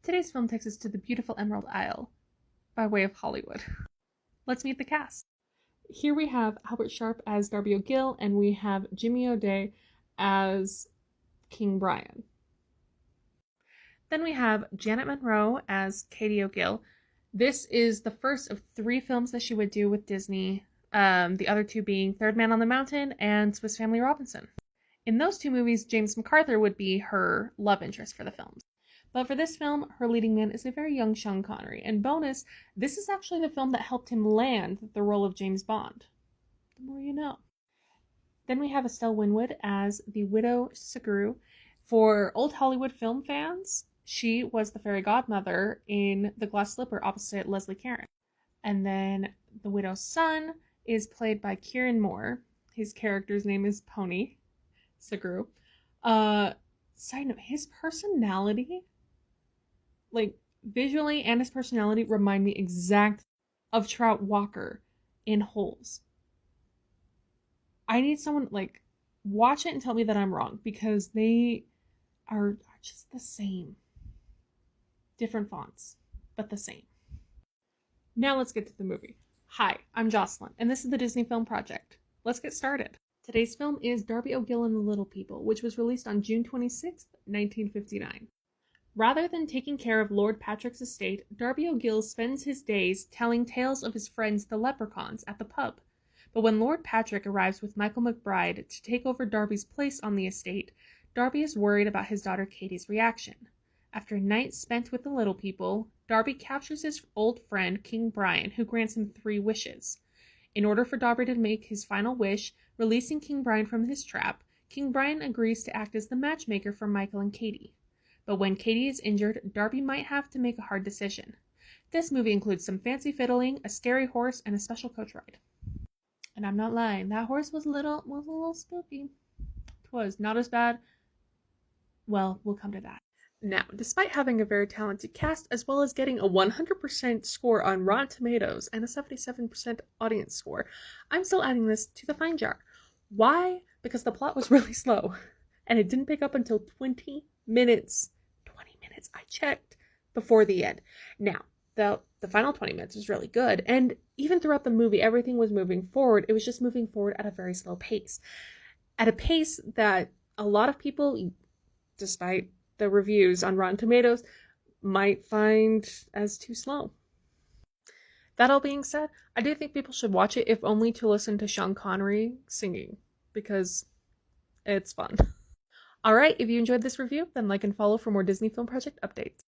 Today's film takes us to the beautiful Emerald Isle, by way of Hollywood. Let's meet the cast. Here we have Albert Sharp as Darby O'Gill, and we have Jimmy O'Day as King Brian. Then we have Janet Monroe as Katie O'Gill. This is the first of 3 films that she would do with Disney, the other 2 being Third Man on the Mountain and Swiss Family Robinson. In those 2 movies, James McArthur would be her love interest for the films. But for this film, her leading man is a very young Sean Connery. And bonus, this is actually the film that helped him land the role of James Bond. The more you know. Then we have Estelle Winwood as the widow Segru. For old Hollywood film fans, she was the fairy godmother in The Glass Slipper opposite Leslie Caron. And then the widow's son is played by Kieran Moore. His character's name is Pony Segru. Side note, his personality, like visually and his personality, remind me exact of Trout Walker in Holes. I need someone, like, watch it and tell me that I'm wrong, because they are just the same. Different fonts, but the same. Now let's get to the movie. Hi, I'm Jocelyn, and this is the Disney Film Project. Let's get started. Today's film is Darby O'Gill and the Little People, which was released on June 26, 1959. Rather than taking care of Lord Patrick's estate, Darby O'Gill spends his days telling tales of his friends the leprechauns at the pub. But when Lord Patrick arrives with Michael McBride to take over Darby's place on the estate, Darby is worried about his daughter Katie's reaction. After a night spent with the Little People, Darby captures his old friend King Brian, who grants him 3 wishes. In order for Darby to make his final wish, releasing King Brian from his trap, King Brian agrees to act as the matchmaker for Michael and Katie. But when Katie is injured, Darby might have to make a hard decision. This movie includes some fancy fiddling, a scary horse, and a special coach ride. And I'm not lying, that horse was a little spooky. It was not as bad. Well, we'll come to that. Now, despite having a very talented cast, as well as getting a 100% score on Rotten Tomatoes and a 77% audience score, I'm still adding this to the fine jar. Why? Because the plot was really slow, and it didn't pick up until 20 minutes. 20 minutes, I checked, before the end. Now, the final 20 minutes was really good, and even throughout the movie, everything was moving forward. It was just moving forward at a very slow pace. At a pace that a lot of people, despite the reviews on Rotten Tomatoes, might find as too slow. That all being said, I do think people should watch it, if only to listen to Sean Connery singing, because it's fun. Alright, if you enjoyed this review, then like and follow for more Disney Film Project updates.